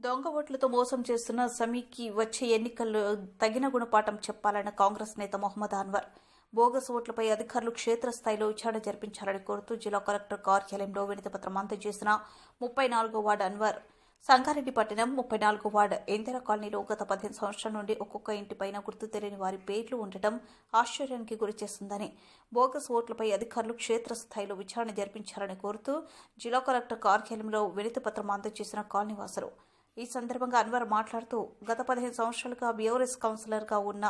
దొంగ ఓట్లతో మోసం చేస్తున్న సమీకి వచ్చే ఎన్నికల్లో తగిన గుణపాఠం చెప్పాలన్న కాంగ్రెస్ నేత మొహమ్మద్ అన్వర్ బోగస్ ఓట్లపై అధికారులు క్షేత్రస్థాయిలో విచారణ జరిపించాలని కోరుతూ జిల్లా కలెక్టర్ కార్యాలయంలో వినతిపత్రం అందజేసిన 34వ వార్డు అన్వర్ సంగారెడ్డి పట్టణం 34వ వార్డు ఇందిరా కాలనీలో గత 15 సంవత్సరాల నుండి ఒక్కొక్క ఇంటిపైన గుర్తు తెలియని వారి పేర్లు ఉండటం ఆశ్చర్యానికి గురిచేస్తుందని బోగస్ ఓట్లపై అధికారులు క్షేత్రస్థాయిలో విచారణ జరిపించాలని కోరుతూ జిల్లా కలెక్టర్ కార్యాలయంలో వినతిపత్రం అందజేసిన కాలనీవాసులు ఈ సందర్భంగా అన్వర్ మాట్లాడుతూ గత 15 సంవత్సరాలుగా బీఆర్ఎస్ కౌన్సిలర్గా ఉన్న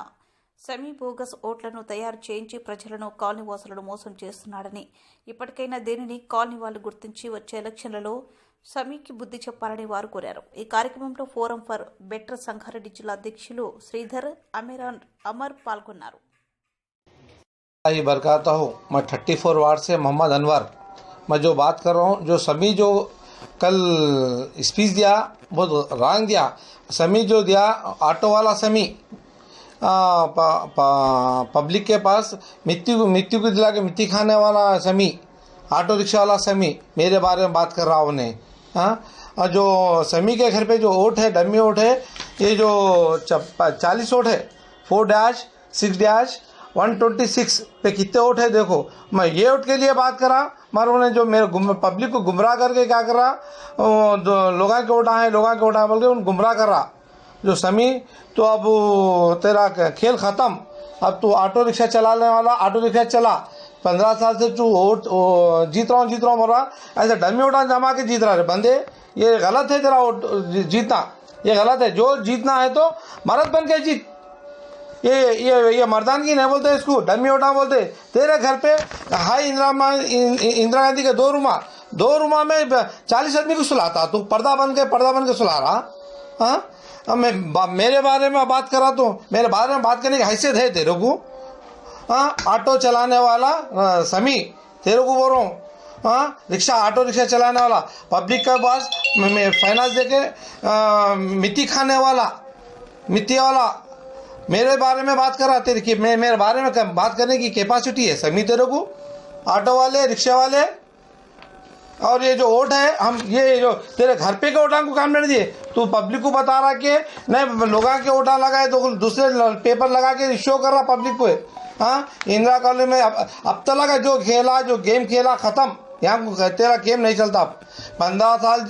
సెమీ బోగస్ ఓట్లను తయారు చేయించి ప్రజలను కాలనీవాసులను మోసం చేస్తున్నాడని ఇప్పటికైనా దీనిని కాలనీ వాళ్ళు గుర్తించి వచ్చే ఎలక్షన్లలో సమీకి బుద్ధి చెప్పాలని వారు కోరారు। ఈ కార్యక్రమంలో ఫోరం ఫర్ బెటర్ సంగారెడ్డి జిల్లా అధ్యక్షులు శ్రీధర్ అమర్ పాల్గొన్నారు। बरकाता हूँ। मैं 34 वार्ड से मोहम्मद अनवर मैं जो बात कर रहा हूँ, जो समी जो कल स्पीच दिया बहुत रॉन्ग दिया। समी जो दिया ऑटो वाला समी पब्लिक के पास मिट्टी को दिला के मिट्टी खाने वाला समी, ऑटो रिक्शा वाला समी मेरे बारे में बात कर रहा हूँ उन्हें। और जो समी के घर पे जो वोट है, डमी वोट है, ये जो 40 वोट है, 4-6-126 पे कितने वोट है देखो। मैं ये वोट के लिए बात करा, मगर उन्हें जो मेरे पब्लिक को गुमराह करके क्या कर रहा, लोगों के वोट आए बोल के उन गुमराह कर रहा। जो समी तो अब तेरा खेल ख़त्म, अब तू ऑटो रिक्शा चलाने वाला ऑटो रिक्शा चला। 15 साल से तू वोट जीत रहा हूँ बोल रहा, ऐसे डमी वोटा जमा के जीत रहा है बंदे। ये गलत है तेरा वोट जीतना, ये गलत है। जो जीतना है तो मर्द बन के जीत। ये मर्दान की नहीं बोलते, इसको डमी वोटा बोलते। तेरे घर पे हाई इंदिरा गांधी के 2 रूमा में 40 आदमी को सुलाता, तू पर्दा बन के सुला रहा। हाँ, मेरे बारे में बात करा तो मेरे बारे में बात करने की हैसियत है तेरे को? हाँ, ऑटो चलाने वाला समी तेरे को बोल रहा हूँ। हाँ, ऑटो रिक्शा चलाने वाला, पब्लिक के पास फाइनेंस देके मिट्टी खाने वाला, मिट्टी वाला मेरे बारे में बात कर रहा। तेरे की मेरे बारे में बात करने की कैपेसिटी है समी तेरे को? ऑटो वाले, रिक्शा वाले और ये जो वोट है, हम ये जो तेरे घर पे के वोटा को काम नहीं दिए। तू पब्लिक को बता रहा कि नहीं लोगों के वोटा लगाए तो दूसरे पेपर लगा के शो कर रहा पब्लिक को। हाँ, इंदिरा कॉलोनी में अब तक लगा जो गेम खेला ख़त्म। यहाँ तेरा गेम नहीं चलता। 15 साल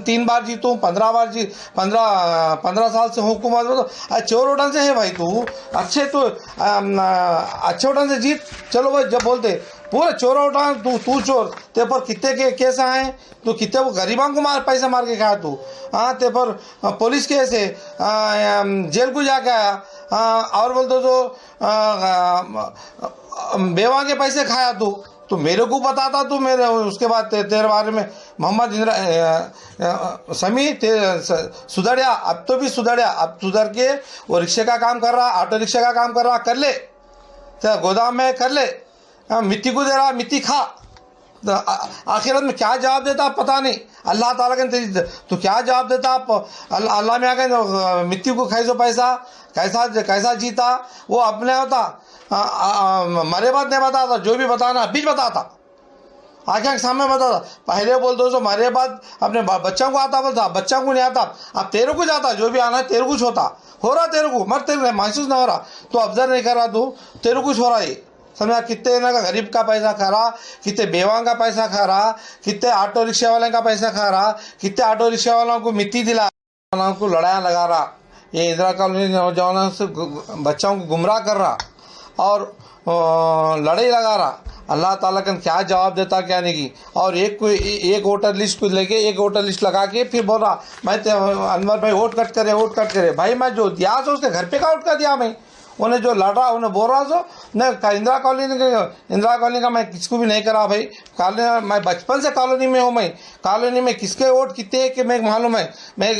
तीन बार जीतूँ, 15 साल से हुकूमत में तो चोर वोटन से है भाई। तू अच्छे वोटन से जीत। चलो भाई, जब बोलते पूरे चोर उठा तू चोर, ते पर कितने के केस आए, तू कितने वो गरीबों को पैसे मार के खाया तू। हाँ, ते पर पुलिस केस है, जेल को जाके आया। और बोलते तो बेवा के पैसे खाया तू मेरे को बताता। तू मेरे उसके बाद तेरे बारे में मोहम्मद समी सुधरिया, अब तो भी सुधरिया। अब सुधर के वो रिक्शे का काम कर रहा, ऑटो रिक्शा का काम कर रहा, कर ले गोदाम में कर ले। मिट्टी को दे रहा, मिट्टी खा। आखिरत में क्या जवाब देता पता नहीं। अल्लाह ताला के तो क्या जवाब देता? अल्लाह में आके मिट्टी को खाई सो पैसा कैसा जीता वो अपने होता। मरे बात नहीं बताता, जो भी बताना बीच बताता, आँखें के सामने बताता। पहले बोलते तो मरे बाद अपने बच्चों को आता, बोलता बच्चों को नहीं आता। अब तेरे को जाता, जो भी आना है तेरे कुछ होता हो रहा, तेरे को मर तेरे महसूस नहीं हो रहा। तो ऑब्जर्व नहीं कर रहा तू, तेरे कुछ हो रहा है। समझा? कितने ना का गरीब का पैसा खा रहा, कितने बेवां का पैसा खा रहा, कितने ऑटो रिक्शा वाले का पैसा खा रहा, कितने ऑटो रिक्शा वालों को मिट्टी दिला, वालों को लड़ाया लगा रहा। ये इंदिरा कॉलोनी नौजवानों से बच्चों को गुमराह कर रहा और लड़ाई लगा रहा। अल्लाह ताला का क्या जवाब देता क्या नहीं की। और एक वोटर लिस्ट को लेके एक वोटर लिस्ट लगा के फिर बोल रहा मैं अनवर भाई वोट कट करे भाई। मैं जो दिया सो उसके घर पे का वोट का दिया। मैं उन्हें जो लड़ रहा उन्हें बोल रहा सो न इंदिरा कॉलोनी का मैं किसको भी नहीं करा भाई। कॉलोनी मैं बचपन से कॉलोनी में हूँ। मैं कॉलोनी में किसके वोट कितने के मैं मालूम है, मैं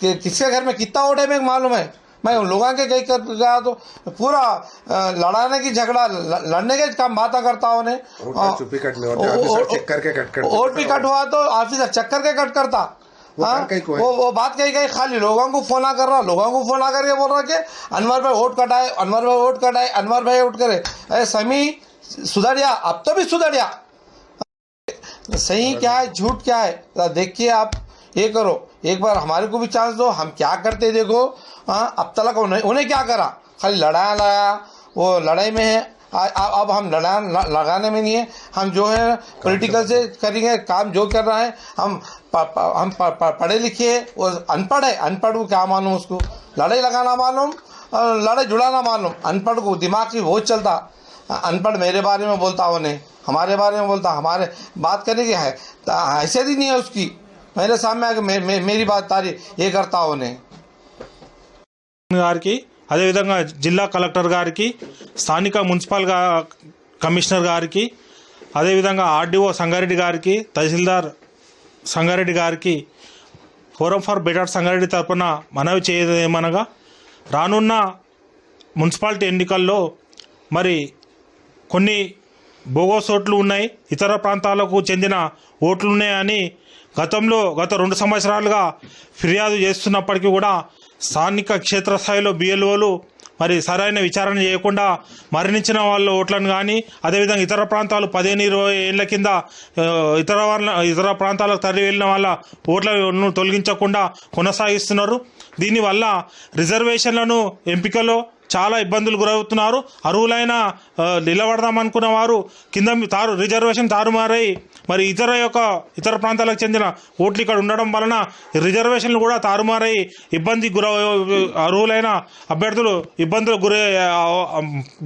किसके घर में कितना वोट है मैं मालूम है। मैं उन लोगों के कहीं कर गया तो पूरा लड़ाने की झगड़ा लड़ने के काम बात करता हूँ। वोट भी कट हुआ तो ऑफिसर चक्कर के कट करता। हाँ, वो बात कही खाली लोगों को फोन कर रहा, लोगों को फोन करके बोल रहा कि अनवर भाई वोट कटाए, अनवर भाई वोट कटाए, अनवर भाई वोट करे। अरे समी सुधरिया, अब तो भी सुधरिया। सही क्या है झूठ क्या है देखिए आप। ये करो, एक बार हमारे को भी चांस दो, हम क्या करते देखो। अब तक उन्हें क्या करा, खाली लड़ाया लाया, वो लड़ाई में है। अब हम लगाने में नहीं है, हम जो है पॉलिटिकल से करेंगे काम। जो कर रहा है हम पढ़े लिखे, वो अनपढ़ है, अनपढ़ को क्या मालूम, उसको लड़ाई लगाना मालूम, लड़ाई जुड़ाना मालूम। अनपढ़ को दिमाग से बहुत चलता। अनपढ़ मेरे बारे में बोलता, उन्हें हमारे बारे में बोलता, हमारे बात करने की है हैसियत ही नहीं है उसकी। मेरे सामने आके मेरी बात तारीफ ये करता उन्हें। గారికి అదేవిధంగా జిల్లా కలెక్టర్ గారికి, స్థానిక మున్సిపల్ కమిషనర్ గారికి, అదేవిధంగా ఆర్డీఓ సంగారెడ్డి గారికి, తహసీల్దార్ సంగారెడ్డి గారికి ఫోరం ఫర్ బెటర్ సంగారెడ్డి తరపున మనవి చేయదేమనగా, రానున్న మున్సిపాలిటీ ఎన్నికల్లో మరి కొన్ని బోగస్ ఓట్లు ఉన్నాయి, ఇతర ప్రాంతాలకు చెందిన ఓట్లు ఉన్నాయని గత 2 సంవత్సరాలుగా ఫిర్యాదు చేస్తున్నప్పటికీ కూడా స్థానిక క్షేత్రస్థాయిలో బిఎల్ఓలు మరి సరైన విచారణ చేయకుండా మరణించిన వాళ్ళ ఓట్లను కానీ, అదేవిధంగా ఇతర ప్రాంతాలు 15-20 ఏళ్ల కింద ఇతర ప్రాంతాలకు తరలి వెళ్ళిన వాళ్ళ ఓట్లను తొలగించకుండా కొనసాగిస్తున్నారు. దీనివల్ల రిజర్వేషన్లను ఎంపికలో చాలా ఇబ్బందులు గురవుతున్నారు. అర్హులైన నిలబడదామనుకున్న వారు కింద రిజర్వేషన్ తారుమారై మరి ఇతర ప్రాంతాలకు చెందిన ఓట్లు ఇక్కడ ఉండడం వలన రిజర్వేషన్లు కూడా తారుమారై అర్హులైన అభ్యర్థులు ఇబ్బందులు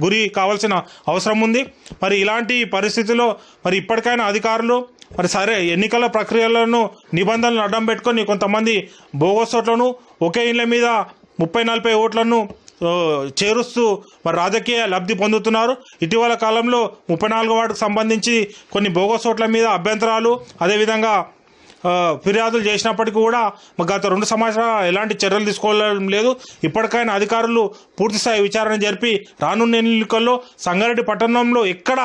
గురి కావాల్సిన అవసరం ఉంది. మరి ఇలాంటి పరిస్థితిలో మరి ఇప్పటికైనా అధికారులు మరి సరే ఎన్నికల ప్రక్రియలను నిబంధనలను అడ్డం పెట్టుకొని కొంతమంది బోగస్ ఓట్లను, ఒకే ఇళ్ల మీద 30-40 ఓట్లను చేరుస్తూ మరి రాజకీయ లబ్ధి పొందుతున్నారు. ఇటీవల కాలంలో 34వ వార్డుకు సంబంధించి కొన్ని బోగస్ ఓట్ల మీద అభ్యంతరాలు, అదేవిధంగా ఫిర్యాదులు చేసినప్పటికీ కూడా గత 2 సంవత్సరాలు ఎలాంటి చర్యలు తీసుకోవడం లేదు. ఇప్పటికైనా అధికారులు పూర్తిస్థాయి విచారణ జరిపి రానున్న ఎన్నికల్లో సంగారెడ్డి పట్టణంలో ఎక్కడ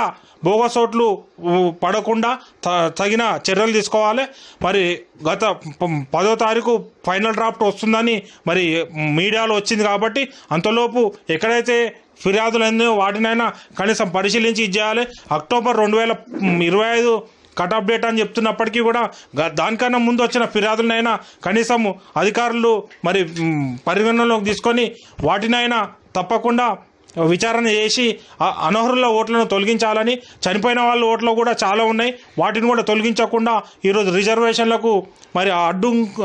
బోగస్ ఓట్లు పడకుండా తగిన చర్యలు తీసుకోవాలి. మరి గత 10వ తారీఖు ఫైనల్ డ్రాఫ్ట్ వస్తుందని మరి మీడియాలో వచ్చింది కాబట్టి అంతలోపు ఎక్కడైతే ఫిర్యాదులు అయిందో వాటినైనా కనీసం పరిశీలించి ఇచ్చేయాలి. అక్టోబర్ 2025 కట్ ఆఫ్ డేట్ అని చెప్తున్నప్పటికీ కూడా దానికన్నా ముందు వచ్చిన ఫిర్యాదులనైనా కనీసం అధికారులు మరి పరిగణనలోకి తీసుకొని వాటినైనా తప్పకుండా విచారణ చేసి అనర్హుల ఓట్లను తొలగించాలని, చనిపోయిన వాళ్ళ ఓట్లు కూడా చాలా ఉన్నాయి, వాటిని కూడా తొలగించకుండా ఈరోజు రిజర్వేషన్లకు మరి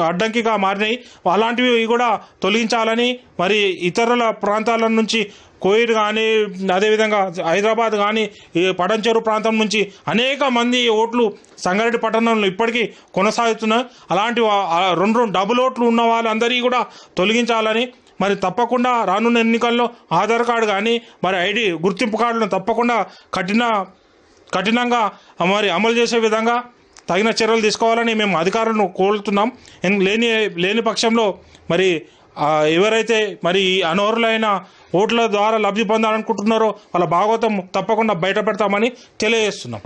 అడ్డంకిగా మారినాయి, అలాంటివి కూడా తొలగించాలని, మరి ఇతరుల ప్రాంతాల నుంచి కోయిడ్ కానీ, అదేవిధంగా హైదరాబాద్ కానీ, ఈ పడంచెరు ప్రాంతం నుంచి అనేక మంది ఓట్లు సంగారెడ్డి పట్టణంలో ఇప్పటికీ కొనసాగుతున్నాయి. అలాంటి 2 డబుల్ ఓట్లు ఉన్న వాళ్ళందరికీ కూడా తొలగించాలని, మరి తప్పకుండా రానున్న ఎన్నికల్లో ఆధార్ కార్డు కానీ మరి ఐడి గుర్తింపు కార్డులను తప్పకుండా కఠినంగా మరి అమలు చేసే విధంగా తగిన చర్యలు తీసుకోవాలని మేము అధికారులను కోరుతున్నాం. లేని పక్షంలో మరి ఎవరైతే మరి అనర్హులైన ఓట్ల ద్వారా లబ్ధి పొందాలనుకుంటున్నారో వాళ్ళ భాగవతం తప్పకుండా బయట పెడతామని తెలియజేస్తున్నాం.